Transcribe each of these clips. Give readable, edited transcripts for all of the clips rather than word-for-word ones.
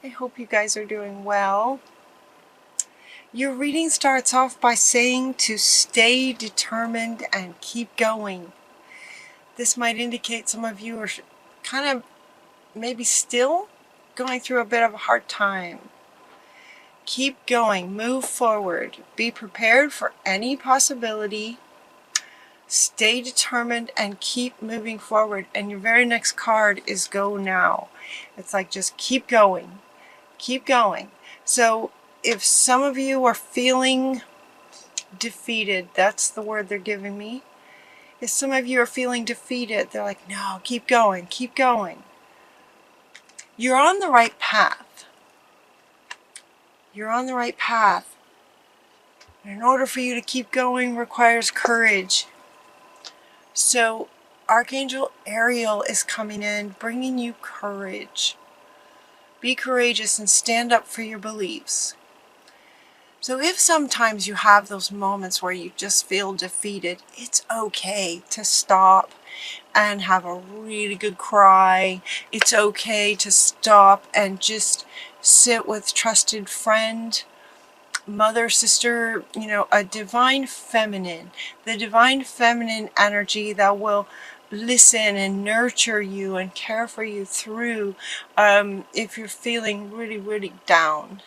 I hope you guys are doing well. Your reading starts off by saying to stay determined and keep going. This might indicate some of you are kind of maybe still going through a bit of a hard time. Keep going, move forward, be prepared for any possibility. Stay determined and keep moving forward. And your very next card is go now. It's like just keep going. Keep going. So if some of you are feeling defeated, that's the word they're giving me. If some of you are feeling defeated, they're like, no, keep going, keep going. You're on the right path. You're on the right path. And in order for you to keep going requires courage. So Archangel Ariel is coming in, bringing you courage. Be courageous and stand up for your beliefs. So if sometimes you have those moments where you just feel defeated, it's okay to stop and have a really good cry. It's okay to stop and just sit with trusted friend, mother, sister, a divine feminine. The divine feminine energy that will listen and nurture you and care for you through if you're feeling really, really down.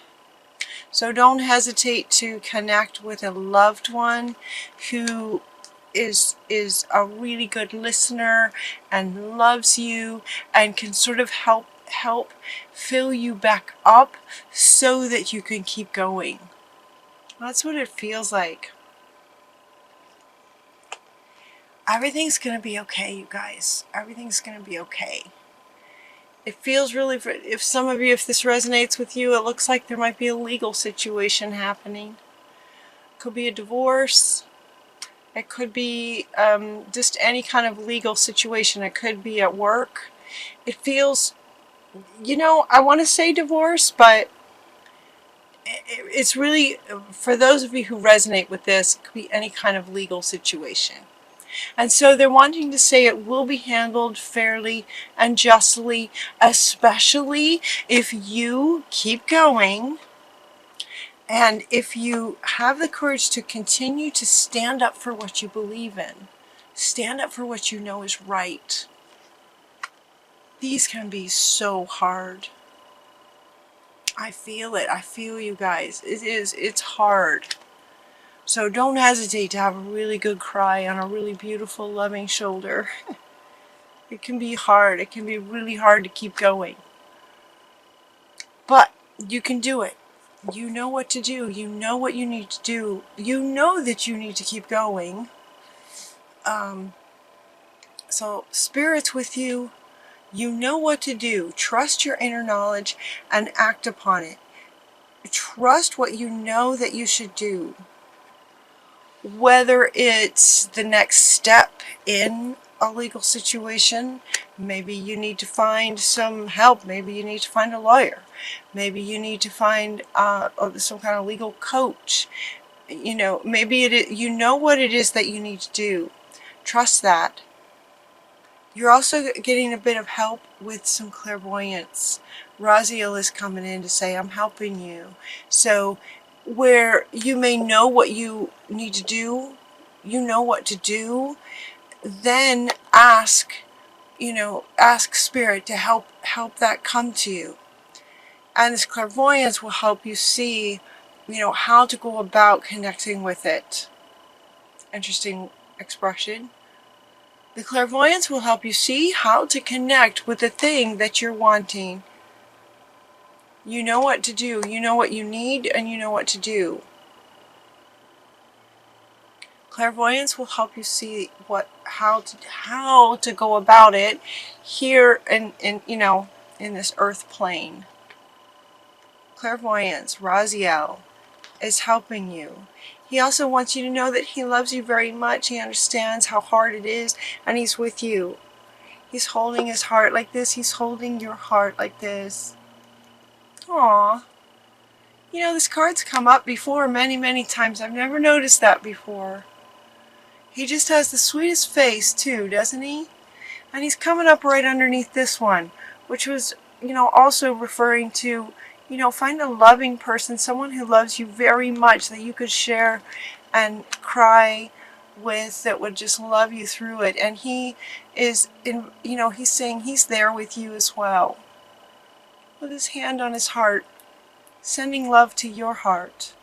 So don't hesitate to connect with a loved one who is a really good listener and loves you and can sort of help fill you back up so that you can keep going. That's what it feels like. Everything's going to be okay, you guys. Everything's going to be okay. It feels really, if some of you, if this resonates with you, it looks like there might be a legal situation happening. It could be a divorce. It could be just any kind of legal situation. It could be at work. It feels, I want to say divorce, but it's really, for those of you who resonate with this, it could be any kind of legal situation. And so they're wanting to say it will be handled fairly and justly, especially if you keep going and if you have the courage to continue to stand up for what you believe in. Stand up for what you know is right. These can be so hard. I feel it. I feel you guys. It's hard. So don't hesitate to have a really good cry on a really beautiful, loving shoulder. It can be hard. It can be really hard to keep going. But you can do it. You know what to do. You know what you need to do. You know that you need to keep going. So Spirit's with you. You know what to do. Trust your inner knowledge and act upon it. Trust what you know that you should do. Whether it's the next step in a legal situation, maybe you need to find some help, maybe you need to find a lawyer, maybe you need to find some kind of legal coach, maybe you know what it is that you need to do. Trust that. You're also getting a bit of help with some clairvoyance. Raziel is coming in to say, I'm helping you. So where you may know what you need to do, you know what to do, then ask Spirit to help that come to you. And this clairvoyance will help you see, how to go about connecting with it. Interesting expression. The clairvoyance will help you see how to connect with the thing that you're wanting. You know what to do, you know what you need, and you know what to do. Clairvoyance will help you see how to go about it here in this earth plane. Clairvoyance, Raziel, is helping you. He also wants you to know that he loves you very much. He understands how hard it is, and he's with you. He's holding his heart like this. He's holding your heart like this. Aww. This card's come up before many, many times. I've never noticed that before. He just has the sweetest face too, doesn't he? And he's coming up right underneath this one, which was, also referring to, find a loving person, someone who loves you very much that you could share and cry with, that would just love you through it. And he is he's saying he's there with you as well, with his hand on his heart, sending love to your heart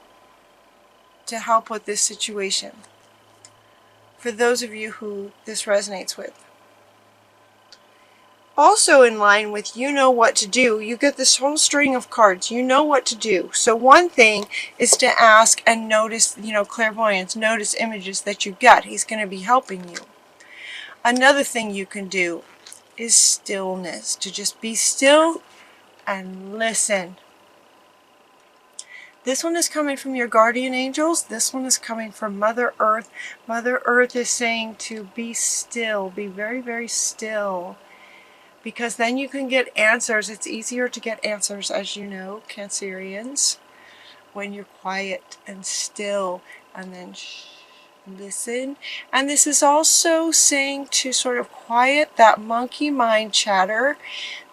to help with this situation. For those of you who this resonates with. Also in line with you know what to do, you get this whole string of cards. You know what to do. So one thing is to ask and notice, clairvoyance, notice images that you get. He's going to be helping you. Another thing you can do is stillness, to just be still and listen. This one is coming from your guardian angels. This one is coming from Mother Earth. Mother Earth is saying to be still, be very, very still. Because then you can get answers. It's easier to get answers, as you know, Cancerians, when you're quiet and still, and then listen. And this is also saying to sort of quiet that monkey mind chatter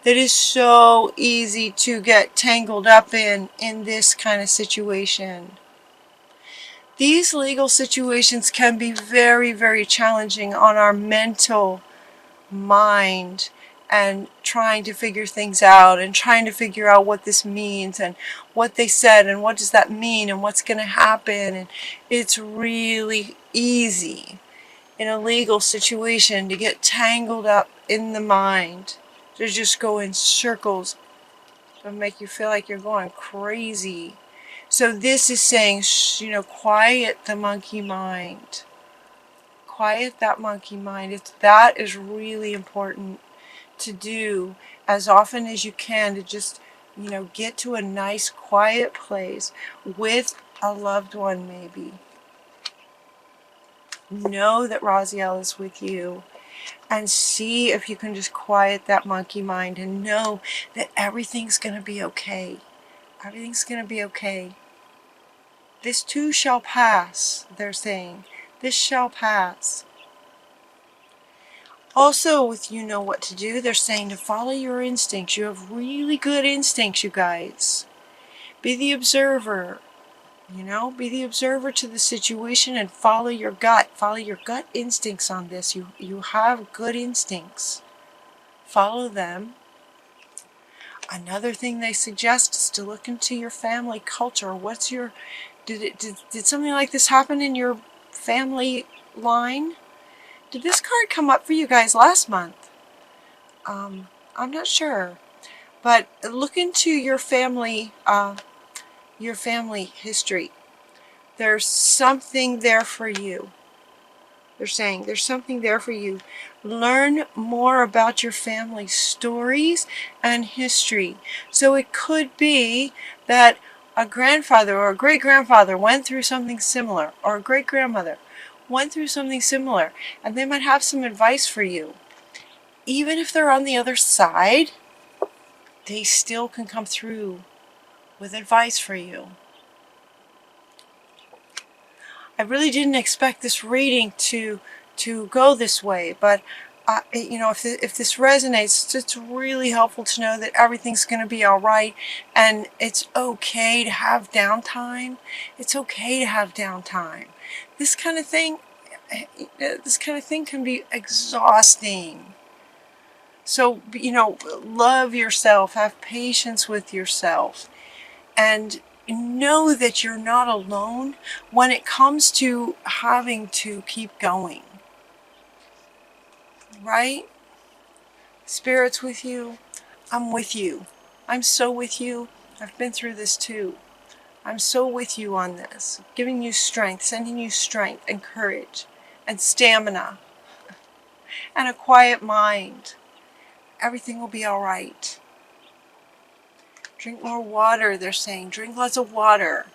that is so easy to get tangled up in this kind of situation. These legal situations can be very, very challenging on our mental mind, and trying to figure things out and trying to figure out what this means and what they said and what does that mean and what's going to happen. And it's really easy in a legal situation to get tangled up in the mind, to just go in circles, to make you feel like you're going crazy. So this is saying, quiet the monkey mind. Quiet that monkey mind. That is really important to do as often as you can, to just, get to a nice quiet place with a loved one maybe. Know that Raziel is with you, and see if you can just quiet that monkey mind and know that everything's going to be okay. Everything's going to be okay. This too shall pass, they're saying. This shall pass. Also, with you know what to do, they're saying to follow your instincts. You have really good instincts, you guys. Be the observer. Be the observer to the situation and follow your gut. Follow your gut instincts on this. You have good instincts. Follow them. Another thing they suggest is to look into your family culture. What's your... Did something like this happen in your family line? Did this card come up for you guys last month? I'm not sure. But look into your family history. There's something there for you. They're saying there's something there for you. Learn more about your family stories and history. So it could be that a grandfather or a great-grandfather went through something similar, or a great-grandmother went through something similar, and they might have some advice for you. Even if they're on the other side, they still can come through with advice for you. I really didn't expect this reading to go this way, but if this resonates, it's really helpful to know that everything's going to be all right, and it's okay to have downtime. It's okay to have downtime. This kind of thing can be exhausting. So, love yourself, have patience with yourself, and know that you're not alone when it comes to having to keep going. Right? Spirit's with you. I'm with you. I'm so with you. I've been through this too. I'm so with you on this, giving you strength, sending you strength and courage and stamina and a quiet mind. Everything will be all right. Drink more water, they're saying. Drink lots of water.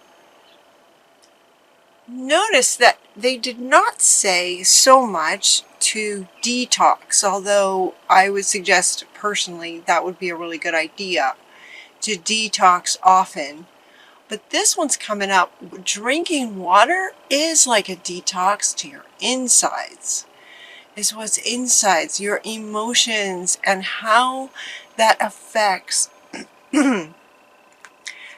Notice that they did not say so much to detox, although I would suggest personally that would be a really good idea, to detox often. But this one's coming up. Drinking water is like a detox to your insides. Is what's insides, your emotions, and how that affects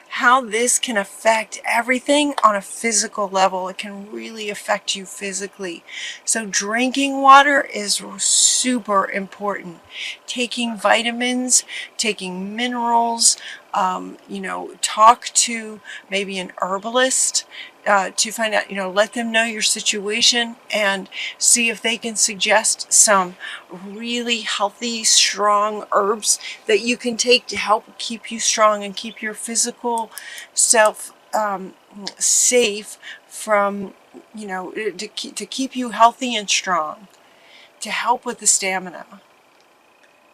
how this can affect everything on a physical level. It can really affect you physically. So drinking water is super important. Taking vitamins, taking minerals, talk to maybe an herbalist to find out, let them know your situation and see if they can suggest some really healthy, strong herbs that you can take to help keep you strong and keep your physical self safe from, to keep you healthy and strong, to help with the stamina.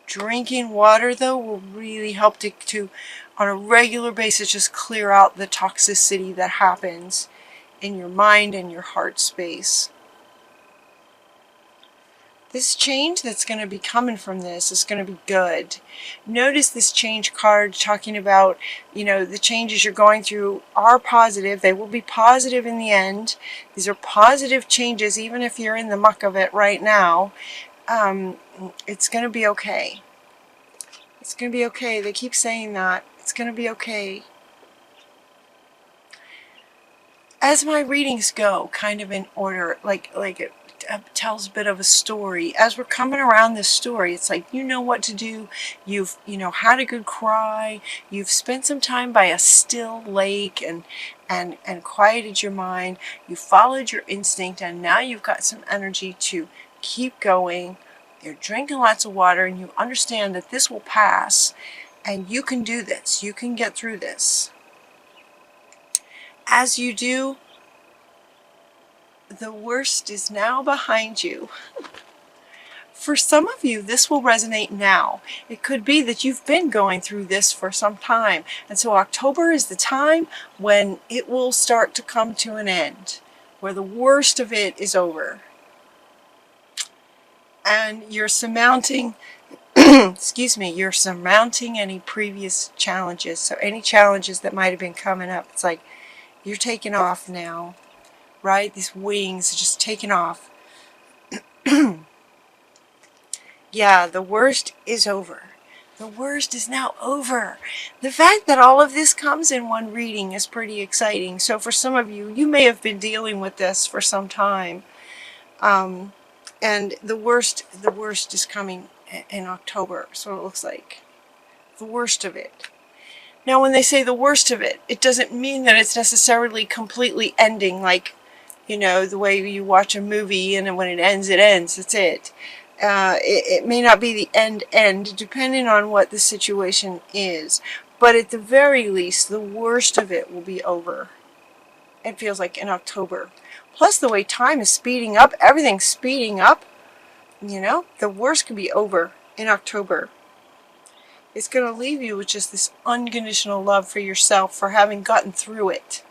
Drinking water, though, will really help to on a regular basis, just clear out the toxicity that happens in your mind and your heart space. This change that's going to be coming from this is going to be good. Notice this change card talking about, the changes you're going through are positive. They will be positive in the end. These are positive changes, even if you're in the muck of it right now. It's going to be okay. It's going to be okay. They keep saying that. It's going to be okay. As my readings go, kind of in order, like it tells a bit of a story. As we're coming around this story, it's like, you know what to do. You've, had a good cry. You've spent some time by a still lake and quieted your mind. You followed your instinct, and now you've got some energy to keep going. You're drinking lots of water, and you understand that this will pass, and you can do this. You can get through this. As you do, the worst is now behind you. For some of you, this will resonate now. It could be that you've been going through this for some time, and so October is the time when it will start to come to an end, where the worst of it is over. And you're surmounting you're surmounting any previous challenges. So any challenges that might have been coming up, it's like you're taking off now, right? These wings are just taking off. Yeah, the worst is over. The worst is now over. The fact that all of this comes in one reading is pretty exciting. So for some of you, you may have been dealing with this for some time. And the worst is coming in October. So it looks like the worst of it. Now, when they say the worst of it, it doesn't mean that it's necessarily completely ending, like, the way you watch a movie and when it ends, that's it. It may not be the end, depending on what the situation is. But at the very least, the worst of it will be over. It feels like in October. Plus, the way time is speeding up, everything's speeding up, the worst can be over in October. It's going to leave you with just this unconditional love for yourself for having gotten through it.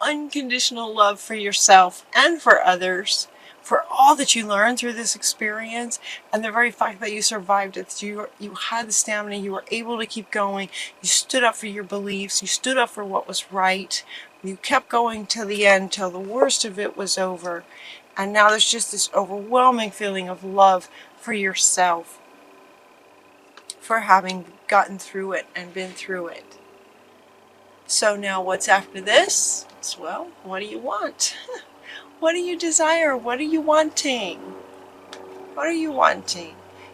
Unconditional love for yourself and for others, for all that you learned through this experience, and the very fact that you survived it. You had the stamina, you were able to keep going, you stood up for your beliefs, you stood up for what was right, you kept going till the end, till the worst of it was over, and now there's just this overwhelming feeling of love for yourself, for having gotten through it and been through it. So now what's after this? Well, what do you want? What do you desire? What are you wanting? What are you wanting?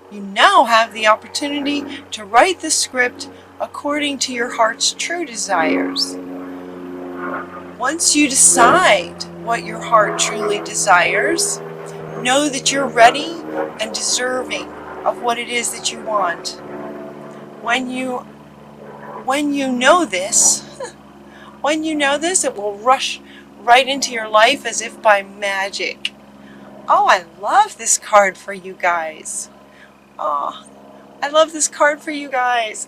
You now have the opportunity to write the script according to your heart's true desires. Once you decide what your heart truly desires, know that you're ready and deserving of what it is that you want. When you know this, it will rush right into your life as if by magic. Oh, I love this card for you guys. Oh, I love this card for you guys.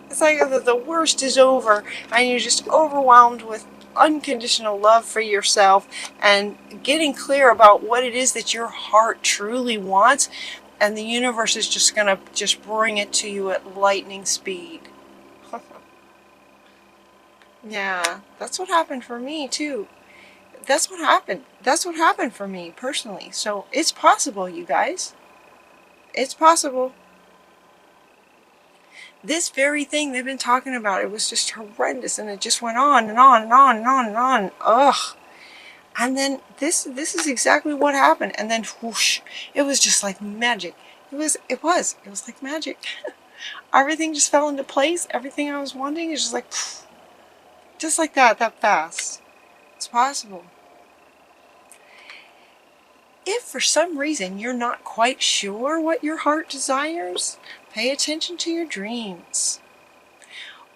It's like the worst is over and you're just overwhelmed with unconditional love for yourself and getting clear about what it is that your heart truly wants, and the universe is just going to just bring it to you at lightning speed. Yeah, that's what happened for me too. That's what happened. That's what happened for me personally. So it's possible, you guys. It's possible. This very thing they've been talking about, it was just horrendous, and it just went on and on and on and on and on. Ugh. And then this is exactly what happened. And then whoosh, it was just like magic. It was like magic. Everything just fell into place. Everything I was wanting is just like that fast. It's possible. If for some reason you're not quite sure what your heart desires, pay attention to your dreams.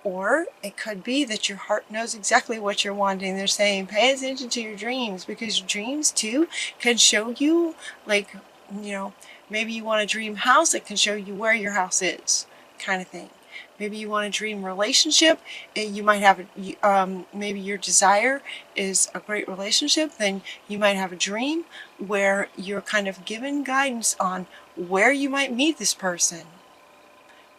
Or it could be that your heart knows exactly what you're wanting. They're saying, pay attention to your dreams, because dreams too can show you, like, maybe you want a dream house, it can show you where your house is, kind of thing. Maybe you want a dream relationship, you might have, maybe your desire is a great relationship, then you might have a dream where you're kind of given guidance on where you might meet this person.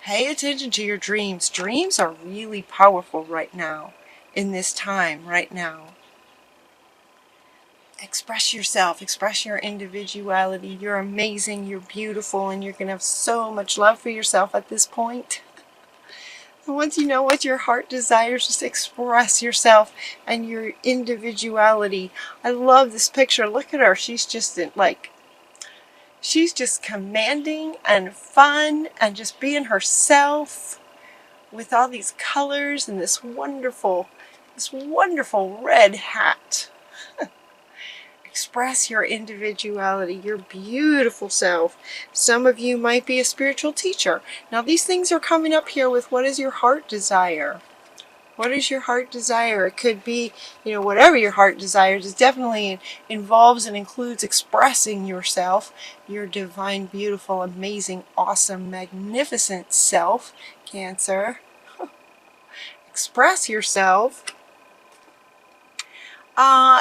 Pay attention to your dreams. Dreams are really powerful right now, in this time, right now. Express yourself. Express your individuality. You're amazing, you're beautiful, and you're going to have so much love for yourself at this point. And once you know what your heart desires, just express yourself and your individuality. I love this picture. Look at her. She's just commanding and fun and just being herself with all these colors and this wonderful red hat. Express your individuality, your beautiful self. Some of you might be a spiritual teacher. Now these things are coming up here with what is your heart desire? What is your heart desire? It could be, whatever your heart desires. It definitely involves and includes expressing yourself, your divine, beautiful, amazing, awesome, magnificent self, Cancer. Express yourself.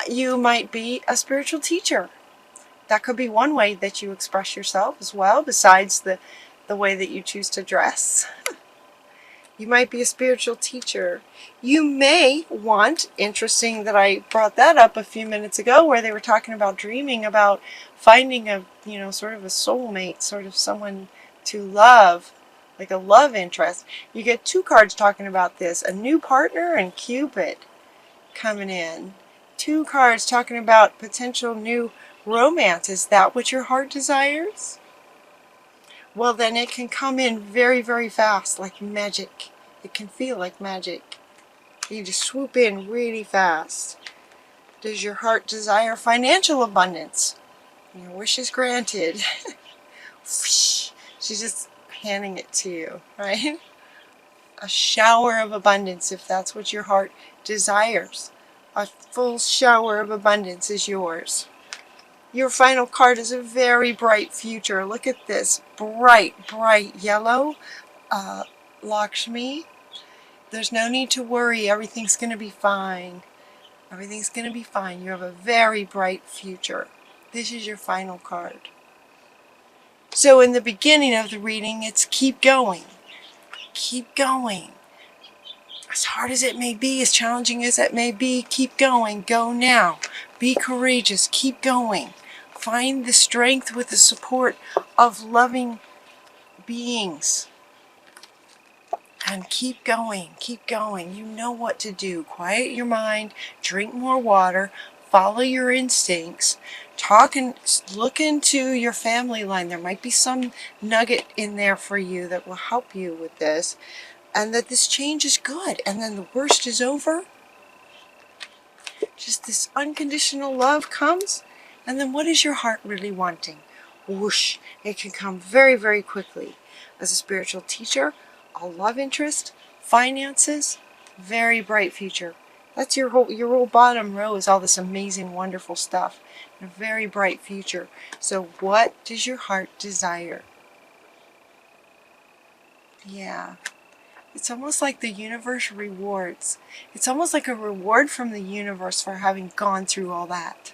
You might be a spiritual teacher. That could be one way that you express yourself as well, besides the way that you choose to dress. You might be a spiritual teacher. You may want, interesting that I brought that up a few minutes ago, where they were talking about dreaming about finding a, sort of a soulmate, sort of someone to love, like a love interest. You get two cards talking about this, a new partner and Cupid coming in. Two cards talking about potential new romance. Is that what your heart desires? Well, then it can come in very, very fast, like magic. It can feel like magic. You just swoop in really fast. Does your heart desire financial abundance? Your wish is granted. She's just handing it to you, right? A shower of abundance, if that's what your heart desires. A full shower of abundance is yours. Your final card is a very bright future. Look at this bright, bright yellow. Lakshmi. There's no need to worry. Everything's going to be fine. Everything's going to be fine. You have a very bright future. This is your final card. So in the beginning of the reading, it's keep going. Keep going. As hard as it may be, as challenging as it may be, keep going. Go now. Be courageous. Keep going. Find the strength with the support of loving beings. And keep going. Keep going. You know what to do. Quiet your mind. Drink more water. Follow your instincts. Talk and look into your family line. There might be some nugget in there for you that will help you with this. And that this change is good. And then the worst is over. Just this unconditional love comes. And then what is your heart really wanting? Whoosh. It can come very, very quickly. As a spiritual teacher, a love interest, finances, very bright future. That's your whole bottom row is all this amazing, wonderful stuff. A very bright future. So what does your heart desire? Yeah. It's almost like the universe rewards. It's almost like a reward from the universe for having gone through all that.